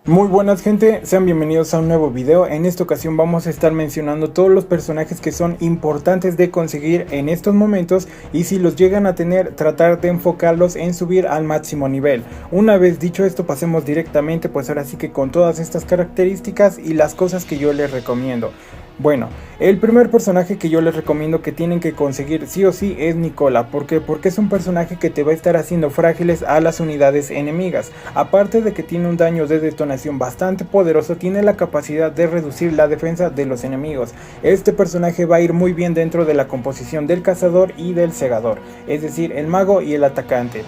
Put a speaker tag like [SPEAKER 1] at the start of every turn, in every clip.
[SPEAKER 1] Muy buenas gente, sean bienvenidos a un nuevo video. En esta ocasión vamos a estar mencionando todos los personajes que son importantes de conseguir en estos momentos, y si los llegan a tener, tratar de enfocarlos en subir al máximo nivel. Una vez dicho esto, pasemos directamente pues ahora sí que con todas estas características y las cosas que yo les recomiendo. Bueno, el primer personaje que yo les recomiendo que tienen que conseguir sí o sí es Nicola. ¿Por qué? Porque es un personaje que te va a estar haciendo frágiles a las unidades enemigas. Aparte de que tiene un daño de detonación bastante poderoso, tiene la capacidad de reducir la defensa de los enemigos. Este personaje va a ir muy bien dentro de la composición del cazador y del segador, es decir, el mago y el atacante.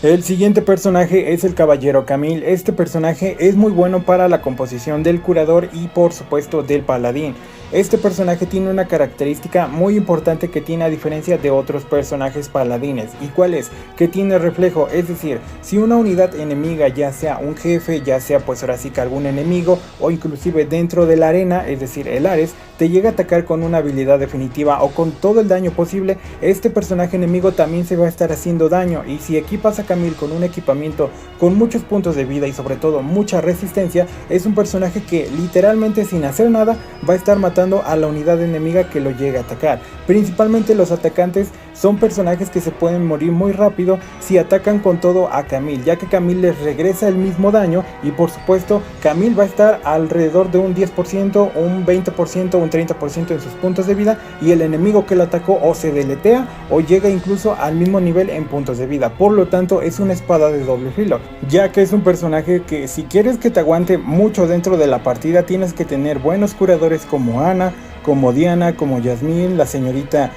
[SPEAKER 1] El siguiente personaje es el caballero Camille. Este personaje es muy bueno para la composición del curador y por supuesto del paladín. Este personaje tiene una característica muy importante que tiene a diferencia de otros personajes paladines. ¿Y cuál es? Que tiene reflejo, es decir, si una unidad enemiga, ya sea un jefe, ya sea pues ahora sí que algún enemigo o inclusive dentro de la arena, es decir el Ares, te llega a atacar con una habilidad definitiva o con todo el daño posible, este personaje enemigo también se va a estar haciendo daño. Y si equipas a Camille con un equipamiento con muchos puntos de vida y sobre todo mucha resistencia, es un personaje que literalmente sin hacer nada va a estar matando a la unidad enemiga que lo llegue a atacar. Principalmente los atacantes son personajes que se pueden morir muy rápido si atacan con todo a Camille, ya que Camille les regresa el mismo daño y por supuesto Camille va a estar alrededor de un 10%, un 20%, un 30% en sus puntos de vida, y el enemigo que lo atacó o se deletea o llega incluso al mismo nivel en puntos de vida. Por lo tanto es una espada de doble filo, ya que es un personaje que si quieres que te aguante mucho dentro de la partida tienes que tener buenos curadores como Ana, como Diana, como Yasmín, la señorita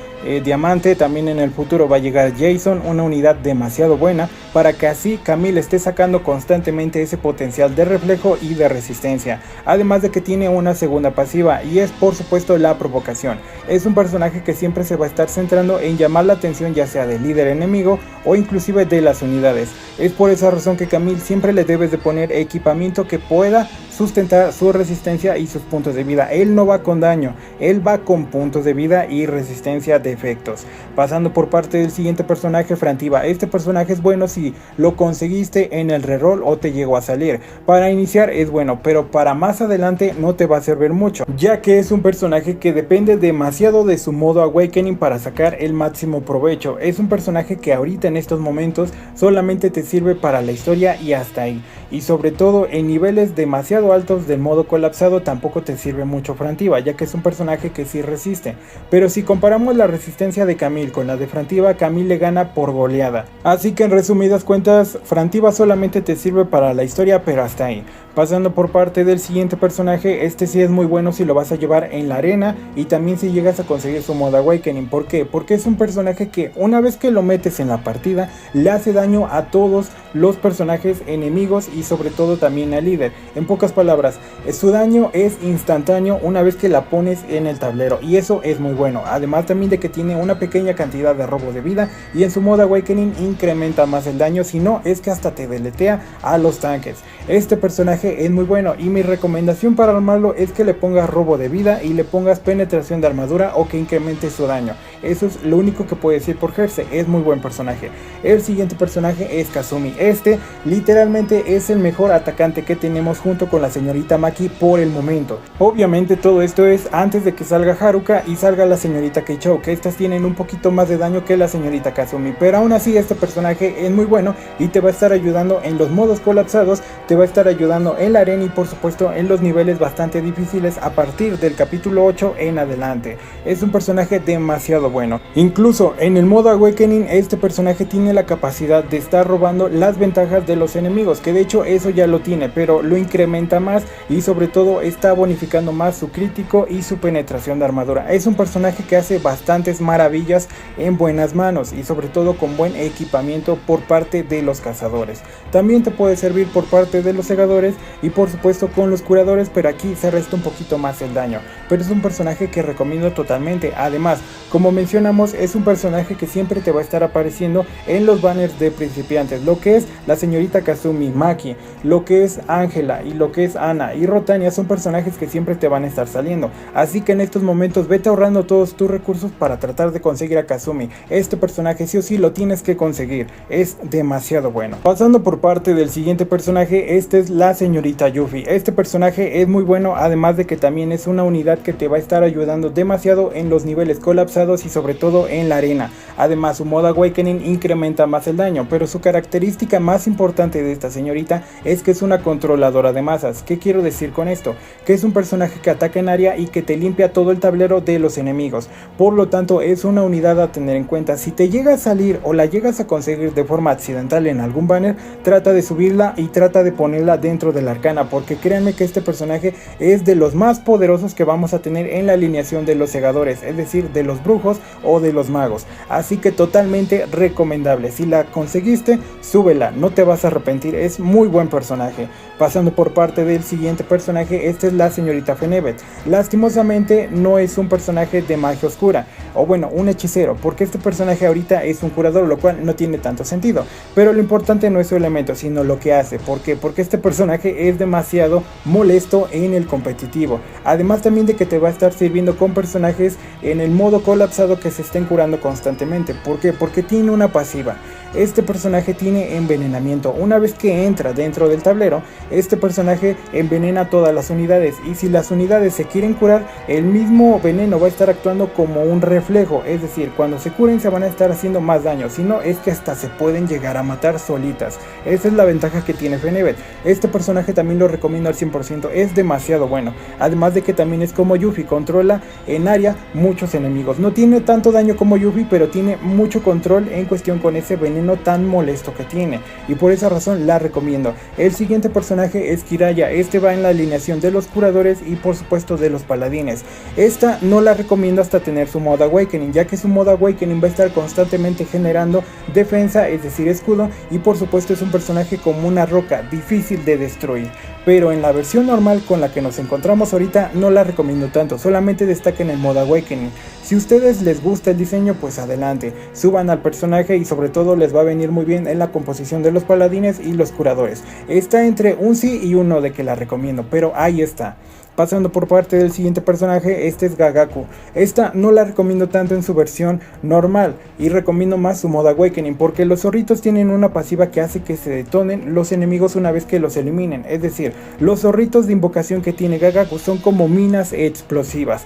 [SPEAKER 1] Diamante. También en el futuro va a llegar Jason, una unidad demasiado buena para que así Camille esté sacando constantemente ese potencial de reflejo y de resistencia. Además de que tiene una segunda pasiva y es por supuesto la provocación. Es un personaje que siempre se va a estar centrando en llamar la atención ya sea del líder enemigo o inclusive de las unidades. Es por esa razón que Camille siempre le debes de poner equipamiento que pueda sustentar su resistencia y sus puntos de vida. Él no va con daño, él va con puntos de vida y resistencia de efectos. Pasando por parte del siguiente personaje, Frantiva. Este personaje es bueno si lo conseguiste en el reroll o te llegó a salir. Para iniciar es bueno, pero para más adelante no te va a servir mucho, ya que es un personaje que depende demasiado de su modo Awakening para sacar el máximo provecho. Es un personaje que ahorita en estos momentos solamente te sirve para la historia y hasta ahí, y sobre todo en niveles demasiado altos del modo colapsado tampoco te sirve mucho Frantiva, ya que es un personaje que sí resiste. Pero si comparamos la resistencia de Camille con la de Frantiva, Camille le gana por goleada. Así que en resumidas cuentas, Frantiva solamente te sirve para la historia, pero hasta ahí. Pasando por parte del siguiente personaje, este sí es muy bueno si lo vas a llevar en la arena y también si llegas a conseguir su modo Awakening. ¿Por qué? Porque es un personaje que una vez que lo metes en la partida le hace daño a todos los personajes enemigos y sobre todo también al líder. En pocas palabras, su daño es instantáneo una vez que la pones en el tablero y eso es muy bueno. Además también de que tiene una pequeña cantidad de robo de vida y en su modo Awakening incrementa más el daño, si no es que hasta te deletea a los tanques. Este personaje es muy bueno y mi recomendación para armarlo es que le pongas robo de vida y le pongas penetración de armadura o que incremente su daño. Eso es lo único que puedo decir por Herse, es muy buen personaje. El siguiente personaje es Kazumi. Este literalmente es el mejor atacante que tenemos junto con la señorita Maki por el momento. Obviamente todo esto es antes de que salga Haruka y salga la señorita Keichou, que estas tienen un poquito más de daño que la señorita Kazumi, pero aún así este personaje es muy bueno y te va a estar ayudando en los modos colapsados, te va a estar ayudando en la arena y por supuesto en los niveles bastante difíciles a partir del capítulo 8 en adelante. Es un personaje demasiado bueno. Incluso en el modo Awakening este personaje tiene la capacidad de estar robando las ventajas de los enemigos, que de hecho eso ya lo tiene, pero lo incrementa más y sobre todo está bonificando más su crítico y su penetración de armadura. Es un personaje que hace bastantes maravillas en buenas manos y sobre todo con buen equipamiento por parte de los cazadores. También te puede servir por parte de los segadores y por supuesto con los curadores, pero aquí se resta un poquito más el daño. Pero es un personaje que recomiendo totalmente. Además, como mencionamos, es un personaje que siempre te va a estar apareciendo en los banners de principiantes, lo que es la señorita Kazumi, Maki, lo que es Ángela y lo que Fez, Ana y Rotania son personajes que siempre te van a estar saliendo, así que en estos momentos vete ahorrando todos tus recursos para tratar de conseguir a Kazumi. Este personaje sí o sí lo tienes que conseguir, es demasiado bueno. Pasando por parte del siguiente personaje, este es la señorita Yuffie. Este personaje es muy bueno, además de que también es una unidad que te va a estar ayudando demasiado en los niveles colapsados y sobre todo en la arena. Además, su modo Awakening incrementa más el daño, pero su característica más importante de esta señorita es que es una controladora de masas. ¿Qué quiero decir con esto? Que es un personaje que ataca en área y que te limpia todo el tablero de los enemigos. Por lo tanto, es una unidad a tener en cuenta. Si te llega a salir o la llegas a conseguir de forma accidental en algún banner, trata de subirla y trata de ponerla dentro de la arcana, porque créanme que este personaje es de los más poderosos que vamos a tener en la alineación de los segadores, es decir, de los brujos o de los magos. Así que totalmente recomendable. Si la conseguiste, súbela, no te vas a arrepentir, es muy buen personaje. Pasando por parte del siguiente personaje, esta es la señorita Fenebet. Lastimosamente no es un personaje de magia oscura, o bueno, un hechicero, porque este personaje ahorita es un curador, lo cual no tiene tanto sentido. Pero lo importante no es su elemento, sino lo que hace. ¿Por qué? Porque este personaje es demasiado molesto en el competitivo. Además también de que te va a estar sirviendo con personajes en el modo colapsado que se estén curando constantemente. ¿Por qué? Porque tiene una pasiva. Este personaje tiene envenenamiento. Una vez que entra dentro del tablero, este personaje envenena todas las unidades, y si las unidades se quieren curar, el mismo veneno va a estar actuando como un reflejo, es decir, cuando se curen se van a estar haciendo más daño, si no es que hasta se pueden llegar a matar solitas. Esa es la ventaja que tiene Fenebet. Este personaje también lo recomiendo al 100%, es demasiado bueno, además de que también es como Yuffie, controla en área muchos enemigos. No tiene tanto daño como Yuffie, pero tiene mucho control en cuestión con ese veneno tan molesto que tiene, y por esa razón la recomiendo. El siguiente personaje es Kiraya. Este va en la alineación de los curadores y por supuesto de los paladines. Esta no la recomiendo hasta tener su modo Awakening, ya que su modo Awakening va a estar constantemente generando defensa, es decir, escudo, y por supuesto es un personaje como una roca, difícil de destruir. Pero en la versión normal con la que nos encontramos ahorita no la recomiendo tanto, solamente destaca en el modo Awakening. Si a ustedes les gusta el diseño, pues adelante, suban al personaje y sobre todo les va a venir muy bien en la composición de los paladines y los curadores. Está entre un sí y un no de que la recomiendo, pero ahí está. Pasando por parte del siguiente personaje, este es Gagaku. Esta no la recomiendo tanto en su versión normal y recomiendo más su modo Awakening, porque los zorritos tienen una pasiva que hace que se detonen los enemigos una vez que los eliminen. Es decir, los zorritos de invocación que tiene Gagaku son como minas explosivas.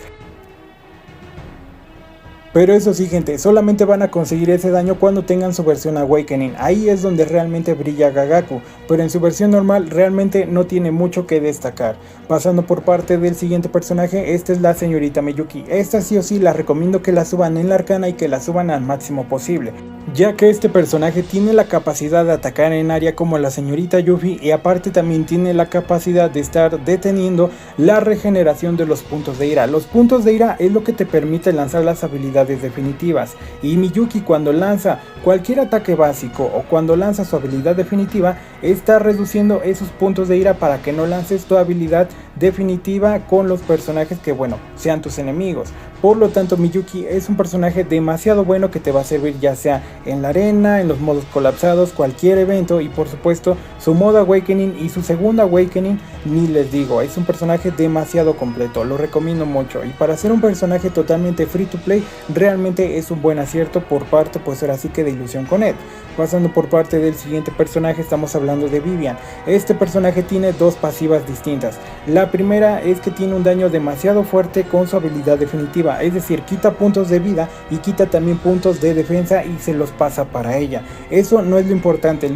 [SPEAKER 1] Pero eso sí, gente, solamente van a conseguir ese daño cuando tengan su versión Awakening. Ahí es donde realmente brilla Gagaku, pero en su versión normal realmente no tiene mucho que destacar. Pasando por parte del siguiente personaje, esta es la señorita Miyuki. Esta sí o sí la recomiendo que la suban en la arcana y que la suban al máximo posible, ya que este personaje tiene la capacidad de atacar en área como la señorita Yuffie, y aparte también tiene la capacidad de estar deteniendo la regeneración de los puntos de ira. Los puntos de ira es lo que te permite lanzar las habilidades definitivas, y Miyuki cuando lanza cualquier ataque básico o cuando lanza su habilidad definitiva está reduciendo esos puntos de ira para que no lances tu habilidad definitiva con los personajes que, bueno, sean tus enemigos. Por lo tanto, Miyuki es un personaje demasiado bueno que te va a servir ya sea en la arena, en los modos colapsados, cualquier evento, y por supuesto su modo Awakening y su segunda Awakening ni les digo, es un personaje demasiado completo, lo recomiendo mucho, y para ser un personaje totalmente free to play realmente es un buen acierto por parte, pues ahora sí que de Ilusión Connect. Pasando por parte del siguiente personaje, estamos hablando de Vivian. Este personaje tiene dos pasivas distintas. La primera es que tiene un daño demasiado fuerte con su habilidad definitiva, es decir, quita puntos de vida y quita también puntos de defensa y se los pasa para ella. Eso no es lo importante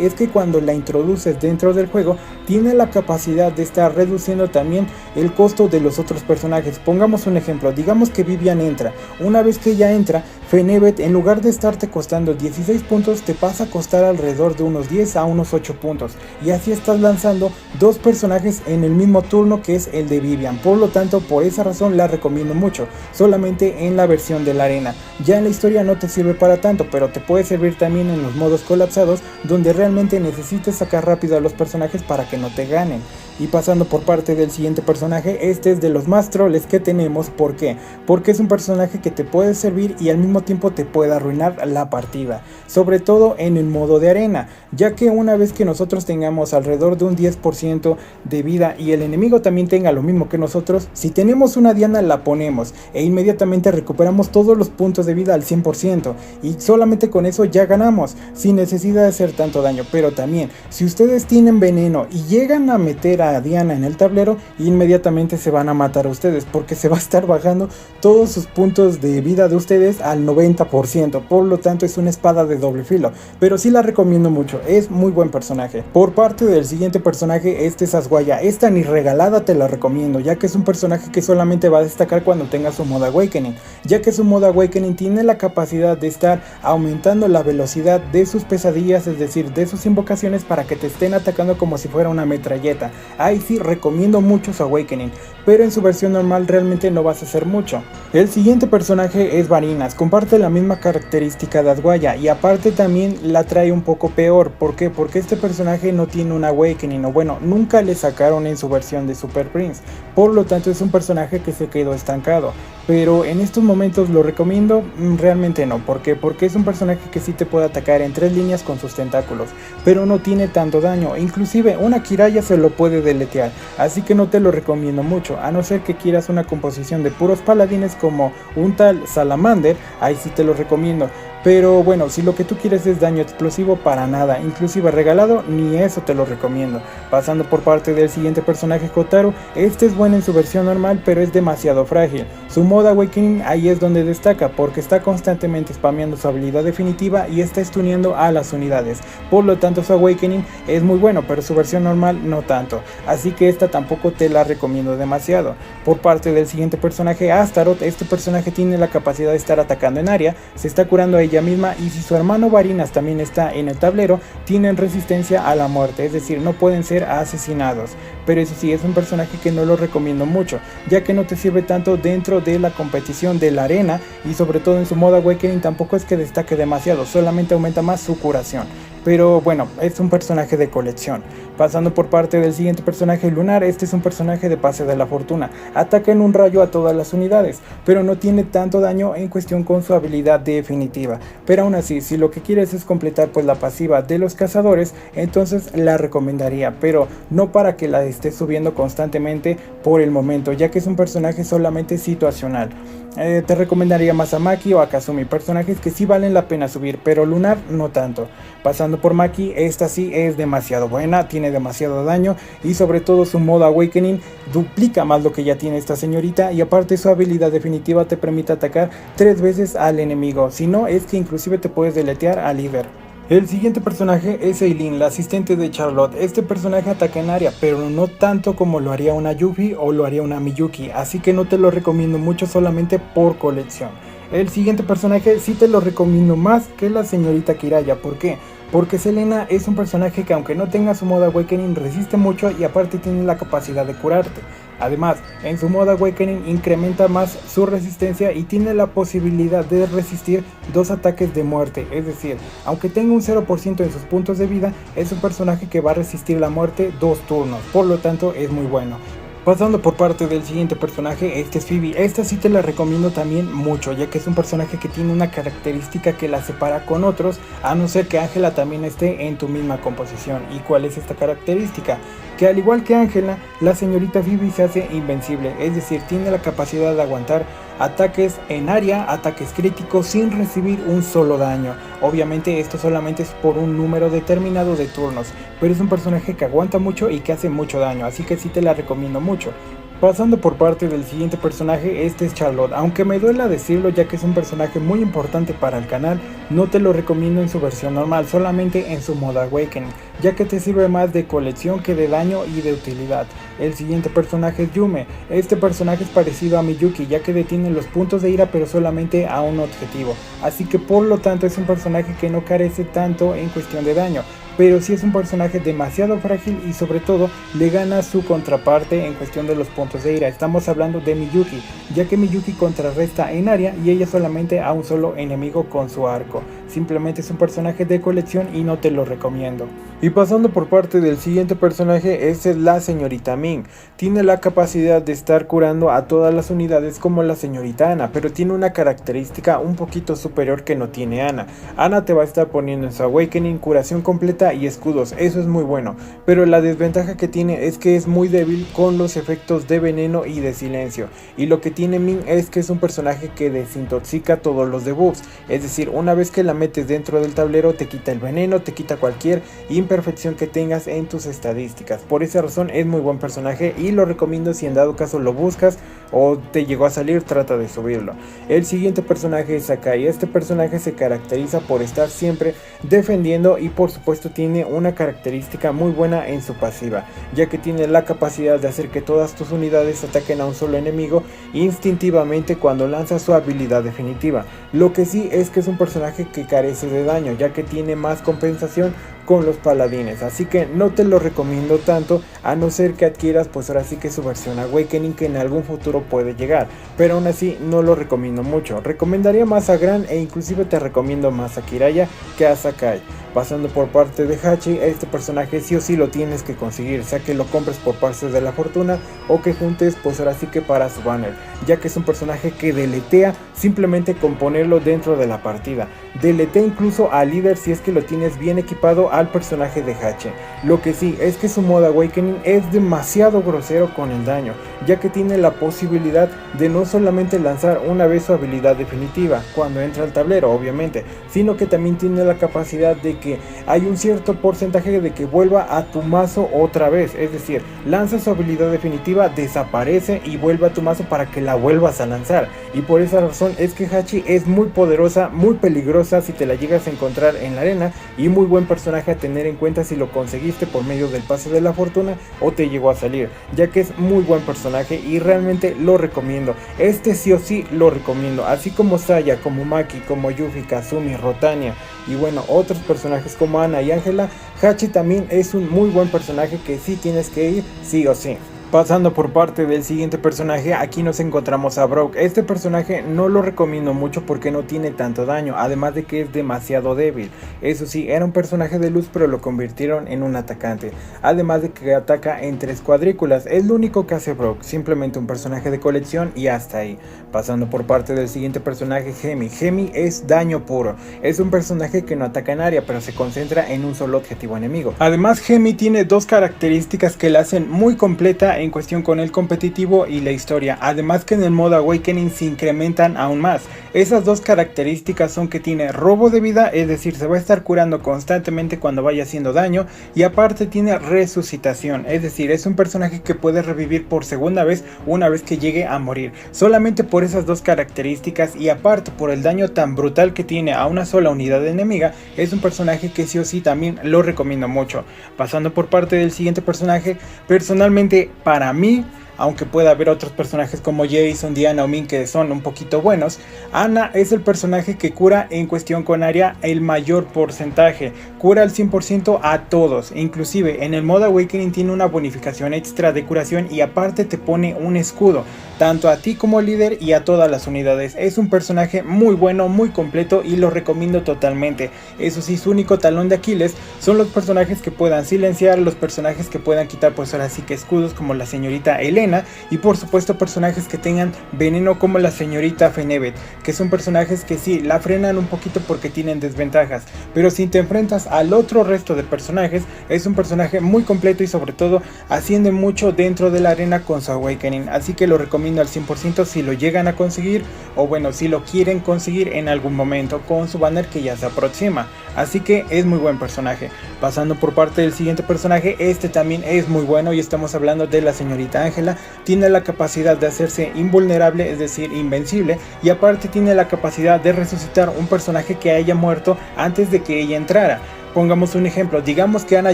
[SPEAKER 1] es que cuando la introduces dentro del juego tiene la capacidad de estar reduciendo también el costo de los otros personajes. Pongamos un ejemplo, digamos que Vivian entra. Una vez que ella entra, Fenebet, en lugar de estarte costando 16 puntos, te pasa a costar alrededor de unos 10 a unos 8 puntos, y así estás lanzando dos personajes en el mismo turno, que es el de Vivian. Por lo tanto, por esa razón la recomiendo mucho, solamente en la versión de la arena. Ya en la historia no te sirve para tanto, pero te puede servir también en los modos colapsados, donde realmente necesites sacar rápido a los personajes para que no te ganen. Y pasando por parte del siguiente personaje, este es de los más troles que tenemos. ¿Por qué? Porque es un personaje que te puede servir y al mismo tiempo te puede arruinar la partida, sobre todo en el modo de arena, ya que una vez que nosotros tengamos alrededor de un 10% de vida y el enemigo también tenga lo mismo que nosotros, si tenemos una diana la ponemos e inmediatamente recuperamos todos los puntos de vida al 100% y solamente con eso ya ganamos, sin necesidad de hacer tanto daño. Pero también, si ustedes tienen veneno y llegan a meter a Diana en el tablero, inmediatamente se van a matar a ustedes, porque se va a estar bajando todos sus puntos de vida de ustedes al 90%, por lo tanto es una espada de doble filo, pero sí la recomiendo mucho, es muy buen personaje. Por parte del siguiente personaje, este es Asguaya. Esta ni regalada te la recomiendo, ya que es un personaje que solamente va a destacar cuando tenga su modo Awakening, ya que su modo Awakening tiene la capacidad de estar aumentando la velocidad de sus pesadillas, es decir, de sus invocaciones, para que te estén atacando como si fuera una metralleta. Ahí sí recomiendo mucho su Awakening, pero en su versión normal realmente no vas a hacer mucho. El siguiente personaje es Varinas, comparte la misma característica de Asguaya y aparte también la trae un poco peor. ¿Por qué? Porque este personaje no tiene un Awakening, o bueno, nunca le sacaron en su versión de Super Prince, por lo tanto es un personaje que se quedó estancado. Pero en estos momentos lo recomiendo, realmente no. ¿Por qué? Porque es un personaje que sí te puede atacar en 3 líneas con sus tentáculos, pero no tiene tanto daño, inclusive una Kiraya se lo puede deletear, así que no te lo recomiendo mucho, a no ser que quieras una composición de puros paladines como un tal Salamander, ahí sí te lo recomiendo. Pero bueno, si lo que tú quieres es daño explosivo, para nada, inclusive regalado, ni eso te lo recomiendo. Pasando por parte del siguiente personaje, Hotaru, este es bueno en su versión normal, pero es demasiado frágil. Su modo Awakening ahí es donde destaca, porque está constantemente spameando su habilidad definitiva y está stuneando a las unidades. Por lo tanto su Awakening es muy bueno, pero su versión normal no tanto, así que esta tampoco te la recomiendo demasiado. Por parte del siguiente personaje, Astaroth, este personaje tiene la capacidad de estar atacando en área, se está curando a ella misma, y si su hermano Varinas también está en el tablero, tienen resistencia a la muerte, es decir, no pueden ser asesinados. Pero eso sí, es un personaje que no lo recomiendo mucho, ya que no te sirve tanto dentro de la competición de la arena, y sobre todo en su modo Awakening tampoco es que destaque demasiado, solamente aumenta más su curación. Pero bueno, es un personaje de colección. Pasando por parte del siguiente personaje, Lunar, este es un personaje de pase de la fortuna, ataca en un rayo a todas las unidades, pero no tiene tanto daño en cuestión con su habilidad definitiva. Pero aún así, si lo que quieres es completar pues la pasiva de los cazadores, entonces la recomendaría, pero no para que la estés subiendo constantemente por el momento, ya que es un personaje solamente situacional. Te recomendaría más a Maki o a Kazumi, personajes que sí valen la pena subir, pero Lunar no tanto. Pasando por Maki, esta sí es demasiado buena, tiene demasiado daño y sobre todo su modo Awakening duplica más lo que ya tiene esta señorita, y aparte su habilidad definitiva te permite atacar 3 veces al enemigo, si no es que inclusive te puedes deletear al líder. El siguiente personaje es Eileen, la asistente de Charlotte. Este personaje ataca en área, pero no tanto como lo haría una Yuffie o lo haría una Miyuki, así que no te lo recomiendo mucho, solamente por colección. El siguiente personaje sí te lo recomiendo más que la señorita Kiraya. ¿Por qué? Porque Selena es un personaje que, aunque no tenga su modo Awakening, resiste mucho y aparte tiene la capacidad de curarte. Además, en su modo Awakening incrementa más su resistencia y tiene la posibilidad de resistir 2 ataques de muerte. Es decir, aunque tenga un 0% en sus puntos de vida, es un personaje que va a resistir la muerte 2 turnos. Por lo tanto, es muy bueno. Pasando por parte del siguiente personaje, este es Phoebe. Esta sí te la recomiendo también mucho, ya que es un personaje que tiene una característica que la separa con otros, a no ser que Ángela también esté en tu misma composición. ¿Y cuál es esta característica? Que al igual que Ángela, la señorita Phoebe se hace invencible, es decir, tiene la capacidad de aguantar ataques en área, ataques críticos sin recibir un solo daño. Obviamente esto solamente es por un número determinado de turnos, pero es un personaje que aguanta mucho y que hace mucho daño, así que sí te la recomiendo mucho. Pasando por parte del siguiente personaje, este es Charlotte. Aunque me duela decirlo, ya que es un personaje muy importante para el canal, no te lo recomiendo en su versión normal, solamente en su modo Awakening, ya que te sirve más de colección que de daño y de utilidad. El siguiente personaje es Yume. Este personaje es parecido a Miyuki, ya que detiene los puntos de ira pero solamente a un objetivo, así que por lo tanto es un personaje que no carece tanto en cuestión de daño, pero sí es un personaje demasiado frágil y sobre todo le gana su contraparte en cuestión de los puntos de ira. Estamos hablando de Miyuki, ya que Miyuki contrarresta en área y ella solamente a un solo enemigo con su arco. Simplemente es un personaje de colección y no te lo recomiendo. Y pasando por parte del siguiente personaje, esta es la señorita Ming. Tiene la capacidad de estar curando a todas las unidades como la señorita Ana, pero tiene una característica un poquito superior que no tiene Ana. Ana te va a estar poniendo en su Awakening curación completa y escudos, eso es muy bueno, pero la desventaja que tiene es que es muy débil con los efectos de veneno y de silencio. Y lo que tiene Ming es que es un personaje que desintoxica todos los debuffs, es decir, una vez que la metes dentro del tablero te quita el veneno, te quita cualquier imperfección que tengas en tus estadísticas. Por esa razón es muy buen personaje y lo recomiendo si en dado caso lo buscas o te llegó a salir, trata de subirlo. El siguiente personaje es Sakai. Este personaje se caracteriza por estar siempre defendiendo y por supuesto tiene una característica muy buena en su pasiva, ya que tiene la capacidad de hacer que todas tus unidades ataquen a un solo enemigo instintivamente cuando lanza su habilidad definitiva. Lo que sí es que es un personaje que carece de daño, ya que tiene más compensación con los paladines, así que no te lo recomiendo tanto, a no ser que adquieras pues ahora sí que su versión Awakening, que en algún futuro puede llegar, pero aún así no lo recomiendo mucho. Recomendaría más a Gran e inclusive te recomiendo más a Kiraya que a Sakai. Pasando por parte de Hachi, este personaje sí o sí lo tienes que conseguir, sea que lo compres por partes de la fortuna o que juntes pues ahora sí que para su banner, ya que es un personaje que deletea simplemente con ponerlo dentro de la partida. Deletea incluso al líder si es que lo tienes bien equipado al personaje de Hachi. Lo que sí es que su modo Awakening es demasiado grosero con el daño, ya que tiene la posibilidad de no solamente lanzar una vez su habilidad definitiva cuando entra al tablero obviamente, sino que también tiene la capacidad de que hay un cierto porcentaje de que vuelva a tu mazo otra vez, es decir, lanza su habilidad definitiva, desaparece y vuelve a tu mazo para que la vuelvas a lanzar. Y por esa razón es que Hachi es muy poderosa, muy peligrosa si te la llegas a encontrar en la arena, y muy buen personaje a tener en cuenta si lo conseguiste por medio del pase de la fortuna o te llegó a salir, ya que es muy buen personaje y realmente lo recomiendo. Este sí o sí lo recomiendo, así como Saya, como Maki, como Yuffie, Kazumi, Rotania y bueno, otros personajes como Ana y Ángela. Hachi también es un muy buen personaje que sí tienes que ir sí o sí. Pasando por parte del siguiente personaje, aquí nos encontramos a Brock. Este personaje no lo recomiendo mucho porque no tiene tanto daño, además de que es demasiado débil. Eso sí, era un personaje de luz pero lo convirtieron en un atacante, además de que ataca en 3 cuadrículas. Es lo único que hace Brock, simplemente un personaje de colección y hasta ahí. Pasando por parte del siguiente personaje, Gemi. Gemi es daño puro, es un personaje que no ataca en área pero se concentra en un solo objetivo enemigo. Además, Gemi tiene dos características que la hacen muy completa en cuestión con el competitivo y la historia, además que en el modo Awakening se incrementan aún más. Esas dos características son que tiene robo de vida, es decir, se va a estar curando constantemente cuando vaya haciendo daño, y aparte tiene resucitación, es decir, es un personaje que puede revivir por segunda vez una vez que llegue a morir. Solamente por esas dos características y aparte por el daño tan brutal que tiene a una sola unidad enemiga, es un personaje que sí o sí también lo recomiendo mucho. Pasando por parte del siguiente personaje, personalmente para mí, aunque pueda haber otros personajes como Jason, Diana o Min que son un poquito buenos, Ana es el personaje que cura en cuestión con área el mayor porcentaje, cura al 100% a todos, inclusive en el modo Awakening tiene una bonificación extra de curación y aparte te pone un escudo, tanto a ti como líder y a todas las unidades. Es un personaje muy bueno, muy completo y lo recomiendo totalmente. Eso sí, su único talón de Aquiles son los personajes que puedan silenciar, los personajes que puedan quitar pues ahora sí que escudos como la señorita Elena, y por supuesto personajes que tengan veneno como la señorita Fenevet, que son personajes que sí, la frenan un poquito porque tienen desventajas, pero si te enfrentas al otro resto de personajes, es un personaje muy completo y sobre todo asciende mucho dentro de la arena con su Awakening, así que lo recomiendo al 100% si lo llegan a conseguir, o bueno, si lo quieren conseguir en algún momento con su banner que ya se aproxima, así que es muy buen personaje. Pasando por parte del siguiente personaje, este también es muy bueno y estamos hablando de la señorita Ángela. Tiene la capacidad de hacerse invulnerable, es decir, invencible, y aparte tiene la capacidad de resucitar un personaje que haya muerto antes de que ella entrara. Pongamos un ejemplo, digamos que Ana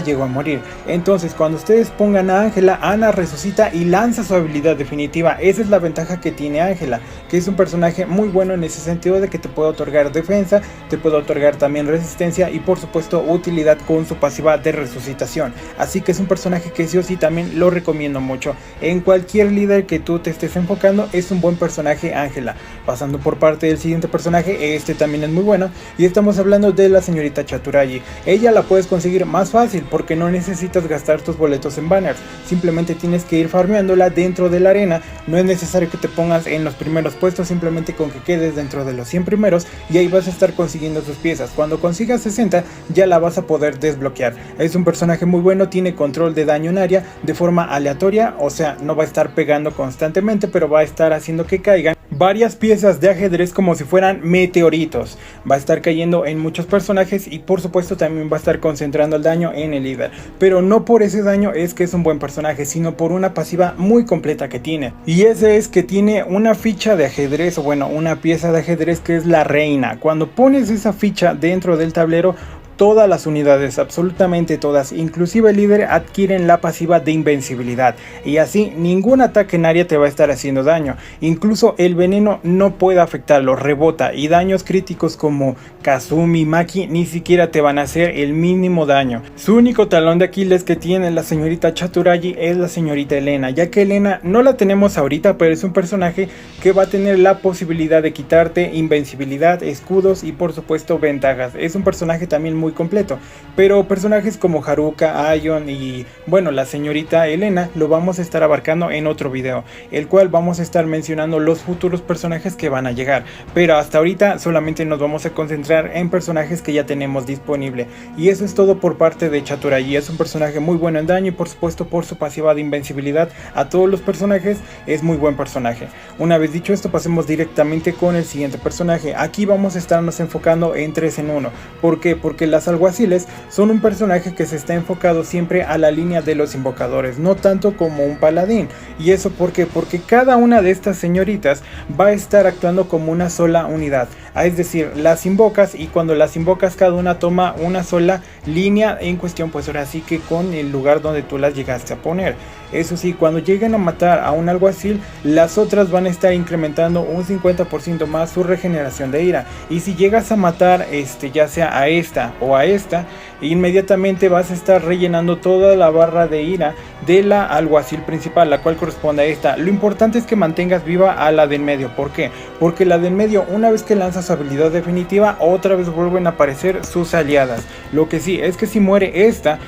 [SPEAKER 1] llegó a morir, entonces cuando ustedes pongan a Ángela, Ana resucita y lanza su habilidad definitiva. Esa es la ventaja que tiene Ángela, que es un personaje muy bueno en ese sentido de que te puede otorgar defensa, te puede otorgar también resistencia y por supuesto utilidad con su pasiva de resucitación. Así que es un personaje que sí o sí también lo recomiendo mucho. En cualquier líder que tú te estés enfocando es un buen personaje Ángela. Pasando por parte del siguiente personaje, este también es muy bueno y estamos hablando de la señorita Chaturagi. ella la puedes conseguir más fácil porque no necesitas gastar tus boletos en banners, simplemente tienes que ir farmeándola dentro de la arena. No es necesario que te pongas en los primeros puestos, simplemente con que quedes dentro de los 100 primeros y ahí vas a estar consiguiendo sus piezas. Cuando consigas 60 ya la vas a poder desbloquear. Es un personaje muy bueno, tiene control de daño en área de forma aleatoria, o sea, no va a estar pegando constantemente, pero va a estar haciendo que caigan varias piezas de ajedrez como si fueran meteoritos. Va a estar cayendo en muchos personajes y por supuesto también va a estar concentrando el daño en el líder. Pero no por ese daño es que es un buen personaje, sino por una pasiva muy completa que tiene. Y ese es que tiene una ficha de ajedrez, o bueno, una pieza de ajedrez que es la reina. Cuando pones esa ficha dentro del tablero, todas las unidades, absolutamente todas, inclusive el líder, adquieren la pasiva de invencibilidad y así ningún ataque en área te va a estar haciendo daño. Incluso el veneno no puede afectarlo, rebota, y daños críticos como Kazumi, Maki ni siquiera te van a hacer el mínimo daño. Su único talón de Aquiles que tiene la señorita Chaturagi es la señorita Elena, ya que Elena no la tenemos ahorita, pero es un personaje que va a tener la posibilidad de quitarte invencibilidad, escudos y por supuesto ventajas. Es un personaje también muy completo, pero personajes como Haruka, Aion y bueno, la señorita Elena lo vamos a estar abarcando en otro video, el cual vamos a estar mencionando los futuros personajes que van a llegar, pero hasta ahorita solamente nos vamos a concentrar en personajes que ya tenemos disponible. Y eso es todo por parte de Chaturagi. Es un personaje muy bueno en daño y por supuesto por su pasiva de invencibilidad a todos los personajes es muy buen personaje. Una vez dicho esto, pasemos directamente con el siguiente personaje. Aquí vamos a estarnos enfocando en 3 en 1. ¿Por qué? Porque las alguaciles son un personaje que se está enfocado siempre a la línea de los invocadores, no tanto como un paladín. ¿Y eso por qué? Porque cada una de estas señoritas va a estar actuando como una sola unidad. Es decir, las invocas y cuando las invocas cada una toma una sola línea en cuestión, pues ahora sí que con el lugar donde tú las llegaste a poner. Eso sí, cuando lleguen a matar a un alguacil, las otras van a estar incrementando un 50% más su regeneración de ira. Y si llegas a matar ya sea a esta o a esta, inmediatamente vas a estar rellenando toda la barra de ira de la alguacil principal, la cual corresponde a esta. Lo importante es que mantengas viva a la del medio. ¿Por qué? Porque la del medio, una vez que lanza su habilidad definitiva, otra vez vuelven a aparecer sus aliadas. Lo que sí es que si muere esta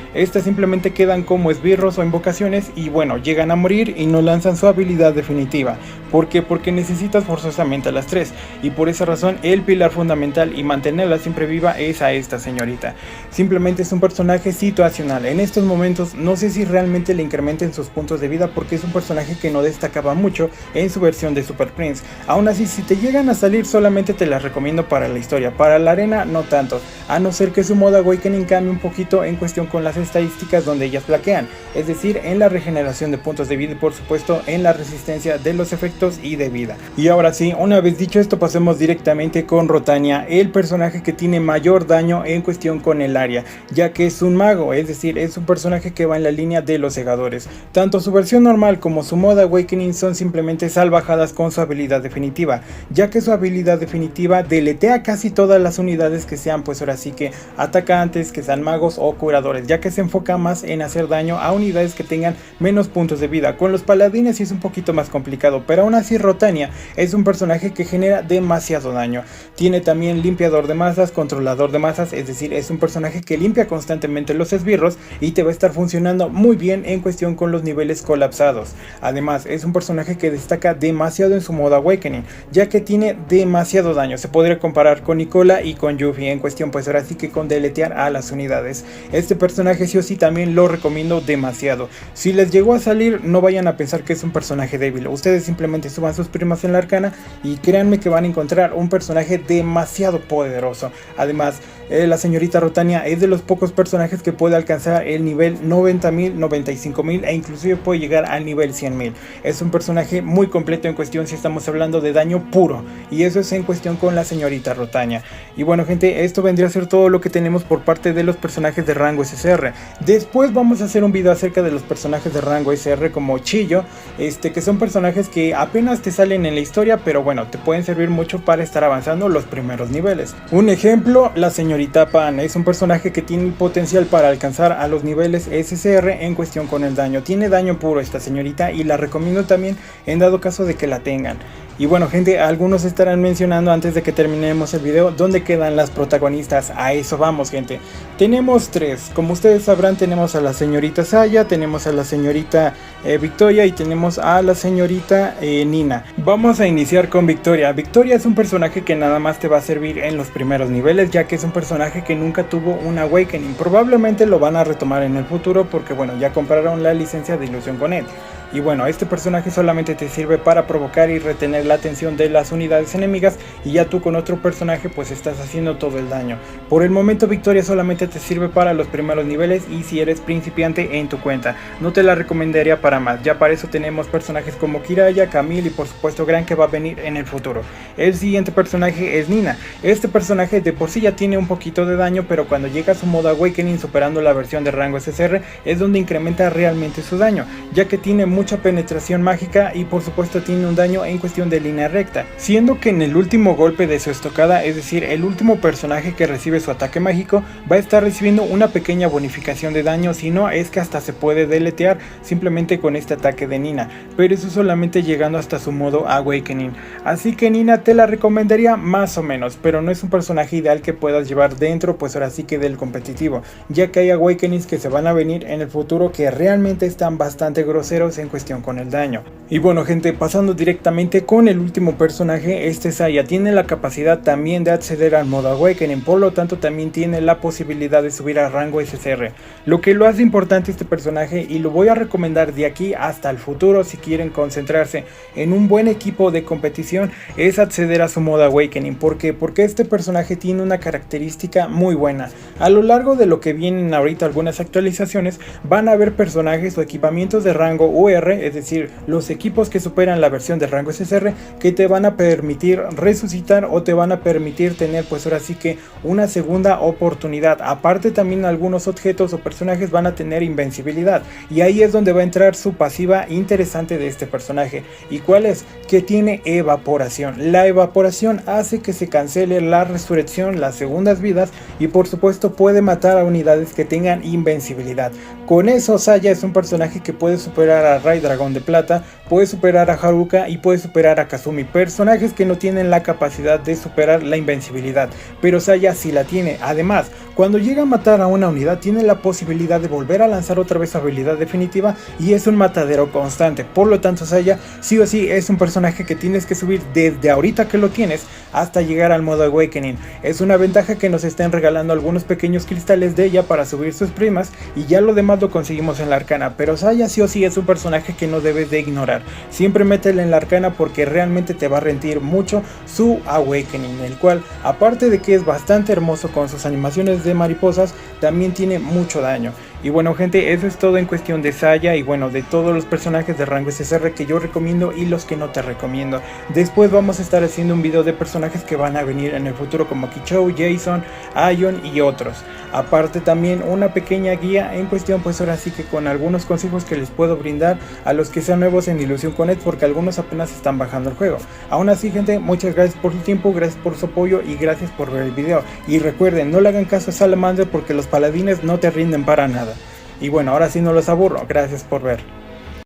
[SPEAKER 1] simplemente quedan como esbirros o invocaciones y bueno, llegan a morir y no lanzan su habilidad definitiva. ¿Por qué? Porque necesitas forzosamente a las 3 y por esa razón el pilar fundamental y mantenerla siempre viva es a esta señorita. Simplemente es un personaje situacional. En estos momentos no sé si realmente le incrementen sus puntos de vida porque es un personaje que no destacaba mucho en su versión de Super Prince. Aún así, si te llegan a salir, solamente te las recomiendo para la historia. Para la arena no tanto, a no ser que su modo Awakening cambie un poquito en cuestión con las estadísticas donde ellas flaquean, es decir, en la regeneración de puntos de vida y por supuesto en la resistencia de los efectos y de vida. Y ahora sí, una vez dicho esto, pasemos directamente con Rotania, el personaje que tiene mayor daño en cuestión con el área, ya que es un mago, es decir, es un personaje que va en la línea de los segadores. Tanto su versión normal como su modo Awakening son simplemente salvajadas con su habilidad definitiva, ya que su habilidad definitiva deletea casi todas las unidades que sean pues ahora sí que atacantes, que sean magos o curadores, ya que se enfoca más en hacer daño a unidades que tengan menos puntos de vida. Con los paladines sí es un poquito más complicado, pero aún así Rotania es un personaje que genera demasiado daño. Tiene también limpiador de masas, controlador de masas, es decir, es un personaje que limpia constantemente los esbirros y te va a estar funcionando muy bien en cuestión con los niveles colapsados. Además, es un personaje que destaca demasiado en su modo Awakening, ya que tiene demasiado daño. Se podría comparar con Nicola y con Yuffie en cuestión pues ahora sí que con deletear a las unidades. Este personaje sí o sí también lo recomiendo demasiado. Si les llegó a salir, no vayan a pensar que es un personaje débil. Ustedes simplemente suban sus primas en la arcana y créanme que van a encontrar un personaje demasiado poderoso. Además, la señorita Rotania es de los pocos personajes que puede alcanzar el nivel 90.000, 95.000 e inclusive puede llegar al nivel 100.000. Es un personaje muy completo en cuestión si estamos hablando de daño puro, y eso es en cuestión con la señorita Rotania. Y bueno gente, esto vendría a ser todo lo que tenemos por parte de los personajes de rango SSR. Después vamos a hacer un video acerca de los personajes de rango SR como Chillo, que son personajes que apenas te salen en la historia, pero bueno, te pueden servir mucho para estar avanzando los primeros niveles. Un ejemplo, la señorita Pan es un personaje que tiene potencial para alcanzar a los niveles SSR en cuestión con el daño. Tiene daño puro esta señorita y la recomiendo también en dado caso de que la tengan. Y bueno gente, algunos estarán mencionando antes de que terminemos el video dónde quedan las protagonistas. A eso vamos gente. Tenemos tres, como ustedes sabrán, tenemos a la señorita Saya, tenemos a la señorita Victoria y tenemos a la señorita Nina. Vamos a iniciar con Victoria. Victoria es un personaje que nada más te va a servir en los primeros niveles, ya que es un personaje que nunca tuvo un Awakening. Probablemente lo van a retomar en el futuro porque bueno, ya compraron la licencia de ilusión con él. Y bueno, este personaje solamente te sirve para provocar y retener la atención de las unidades enemigas, y ya tú con otro personaje pues estás haciendo todo el daño. Por el momento Victoria solamente te sirve para los primeros niveles y si eres principiante en tu cuenta. No te la recomendaría para más, ya para eso tenemos personajes como Kiraya, Camille y por supuesto Gran, que va a venir en el futuro. El siguiente personaje es Nina. Este personaje de por sí ya tiene un poquito de daño, pero cuando llega a su modo Awakening superando la versión de rango SSR es donde incrementa realmente su daño, ya que tiene mucha penetración mágica y por supuesto tiene un daño en cuestión de línea recta, siendo que en el último golpe de su estocada, es decir el último personaje que recibe su ataque mágico, va a estar recibiendo una pequeña bonificación de daño, si no es que hasta se puede deletear simplemente con este ataque de Nina, pero eso solamente llegando hasta su modo Awakening. Así que Nina te la recomendaría más o menos, pero no es un personaje ideal que puedas llevar dentro pues ahora sí que del competitivo, ya que hay Awakenings que se van a venir en el futuro que realmente están bastante groseros en cuestión con el daño. Y bueno gente, pasando directamente con el último personaje, este Saya tiene la capacidad también de acceder al modo Awakening, por lo tanto también tiene la posibilidad de subir a rango SSR, lo que lo hace importante este personaje y lo voy a recomendar de aquí hasta el futuro. Si quieren concentrarse en un buen equipo de competición es acceder a su modo Awakening. ¿Por qué? Porque este personaje tiene una característica muy buena. A lo largo de lo que vienen ahorita algunas actualizaciones van a haber personajes o equipamientos de rango UR, es decir, los equipos que superan la versión de rango SSR, que te van a permitir resucitar o te van a permitir tener pues ahora sí que una segunda oportunidad. Aparte también algunos objetos o personajes van a tener invencibilidad, y ahí es donde va a entrar su pasiva interesante de este personaje. ¿Y cuál es? Que tiene evaporación. La evaporación hace que se cancele la resurrección, las segundas vidas, y por supuesto puede matar a unidades que tengan invencibilidad. Con eso Saya es un personaje que puede superar a Ray Dragón de Plata, puede superar a Haruka y puede superar a Kazumi, personajes que no tienen la capacidad de superar la invencibilidad, pero Saya sí la tiene. Además, cuando llega a matar a una unidad tiene la posibilidad de volver a lanzar otra vez su habilidad definitiva y es un matadero constante. Por lo tanto Saya sí o sí es un personaje que tienes que subir desde ahorita que lo tienes hasta llegar al modo Awakening. Es una ventaja que nos estén regalando algunos pequeños cristales de ella para subir sus primas, y ya lo demás lo conseguimos en la arcana, pero Saya sí o sí es un personaje que no debes de ignorar. Siempre métele en la arcana porque realmente te va a rendir mucho su Awakening, el cual aparte de que es bastante hermoso con sus animaciones de mariposas, también tiene mucho daño. Y bueno gente, eso es todo en cuestión de Saya y bueno, de todos los personajes de rango SSR que yo recomiendo y los que no te recomiendo. Después vamos a estar haciendo un video de personajes que van a venir en el futuro como Kichou, Jason, Aion y otros. Aparte también una pequeña guía en cuestión pues ahora sí que con algunos consejos que les puedo brindar a los que sean nuevos en Ilusión Connect, porque algunos apenas están bajando el juego. Aún así gente, muchas gracias por su tiempo, gracias por su apoyo y gracias por ver el video. Y recuerden, no le hagan caso a Salamander porque los paladines no te rinden para nada. Y bueno, ahora sí no los aburro, gracias por ver.